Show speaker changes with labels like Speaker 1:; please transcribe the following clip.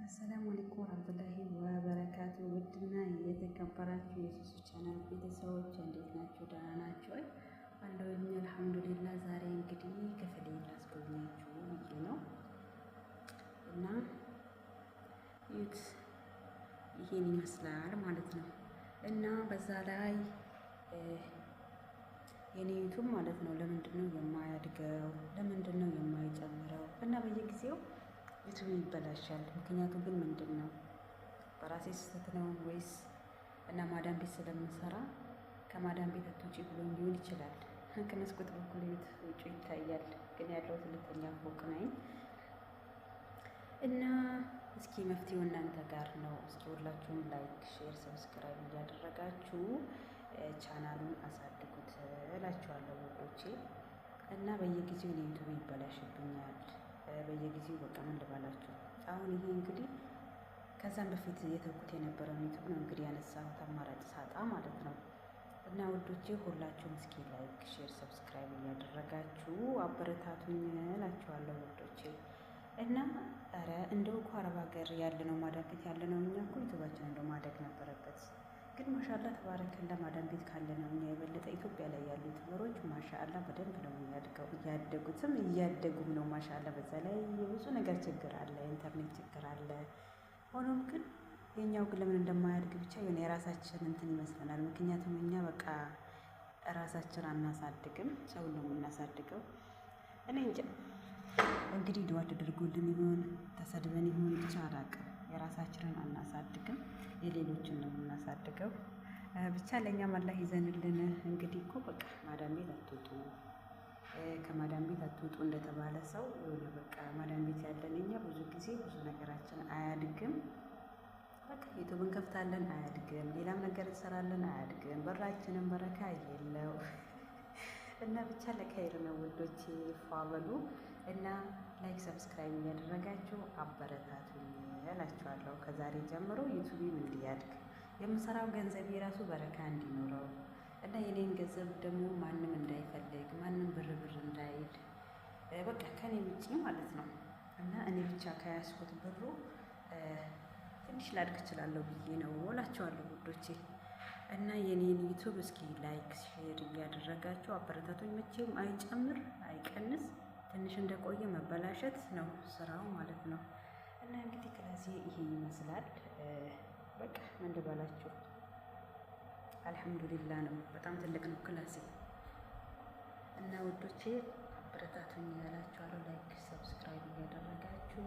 Speaker 1: አሰላሙ አለይኩም ወራህመቱላሂ ወበረካቱ። ውድና የተከበራችሁ የሱሱ ቻናል ቤተሰቦች እንዴት ናችሁ? ደህና ናችሁ ወይ? አለሁኝ አልሐምዱሊላህ። ዛሬ እንግዲህ ክፍሌ ላስጎብኛችሁ ብዬ ነው እና ይት ይሄን ይመስላል ማለት ነው እና በዛ ላይ የኔ ዩቱብ ማለት ነው ለምንድን ነው የማያድገው? ለምንድን ነው የማይጨምረው? እና በየጊዜው ዩቱብ ይበላሻል። ምክንያቱም ግን ምንድን ነው በራሴ ስህተት ነው ወይስ እና ማዳም ቤት ስለምሰራ ከማዳም ቤት አትውጪ ብሎኝ ሊሆን ይችላል። ከመስኮት በኩል ቤት ውጭ ይታያል፣ ግን ያለው ሁለተኛ ፎቅ ነኝ እና እስኪ መፍትሄው እናንተ ጋር ነው። እስኪ ሁላችሁም ላይክ፣ ሼር፣ ሰብስክራይብ እያደረጋችሁ ቻናሉን አሳድጉት እላችኋለሁ ወዶቼ። እና በየጊዜው እኔ ዩቱብ ይበላሽብኛል። በየጊዜው በቃ ምን ልባላችሁ። አሁን ይሄ እንግዲህ ከዛም በፊት የተውኩት የነበረው ዩቱብ ነው እንግዲህ ያነሳሁት አማራጭ ሳጣ ማለት ነው። እና ወዶቼ ሁላችሁም እስኪ ላይክ፣ ሼር፣ ሰብስክራይብ እያደረጋችሁ አበረታቱኝ እላችኋለሁ ወዶቼ። እና ኧረ እንደው እኮ አረብ ሀገር ያለነው ማዳም ቤት ያለነው እኛ እኮ ዩቱባችን እንደው ማደግ ነበረበት። ግን ማሻአላ ተባረከላ ማዳም ቤት ካለነው እኛ የበለጠ ኢትዮጵያ ላይ ያሉ ዩቱበሮች ማሻአላ በደንብ ነው የሚያድገው፣ እያደጉትም እያደጉም ነው ማሻአላ። በዛ ላይ የብዙ ነገር ችግር አለ፣ ኢንተርኔት ችግር አለ። ሆኖም ግን የኛው ግን ለምን እንደማያድግ ብቻ የሆነ የራሳችን እንትን ይመስለናል። ምክንያቱም እኛ በቃ ራሳችን አናሳድግም፣ ሰው ነው የምናሳድገው። እኔ እንጃ እንግዲህ ድዋ ተደርጎልን ይሆን ተሰድበን ይሆን ብቻ አላውቅም። የራሳችንን አናሳድግም፣ የሌሎችን ነው የምናሳድገው። ብቻ ለእኛም አላህ ይዘንልን። እንግዲህ እኮ በቃ ማዳም ቤት አትውጡ፣ ከማዳም ቤት አትውጡ እንደተባለ ሰው የሆነ በቃ ማዳም ቤት ያለን እኛ ብዙ ጊዜ ብዙ ነገራችን አያድግም። በቃ ዩቱብ እንከፍታለን አያድግም፣ ሌላም ነገር እንሰራለን አያድግም፣ በራችንም በረካ የለው እና ብቻ ለከይር ነው ውዶቼ። ፏበሉ እና ላይክ ሰብስክራይብ እያደረጋችሁ አበረታቱኝ እላችኋለሁ። ከዛሬ ጀምሮ ዩቱብም እንዲያድግ የምሰራው ገንዘብ የራሱ በረካ እንዲኖረው እና የኔን ገንዘብ ደግሞ ማንም እንዳይፈልግ ማንም ብር እንዳይል በቃ ከኔ ውጪ ማለት ነው። እና እኔ ብቻ ከያዝኩት ብሩ ትንሽ ላድግ እችላለሁ ብዬ ነው እላችኋለሁ ውዶቼ። እና የኔን ዩቱብ እስኪ ላይክ ሼር እያደረጋችሁ አበረታቶኝ። መቼም አይጨምር አይቀንስ፣ ትንሽ እንደቆየ መበላሸት ነው ስራው ማለት ነው። እና እንግዲህ ክላሴ ይሄ ይመስላል። በቃ ምን ልበላችሁ አልሐምዱሊላህ ነው። በጣም ትልቅ ነው ክላሴ እና ውዶቼ አበረታቶኝ እላችኋለሁ። ላይክ ሰብስክራይብ እያደረጋችሁ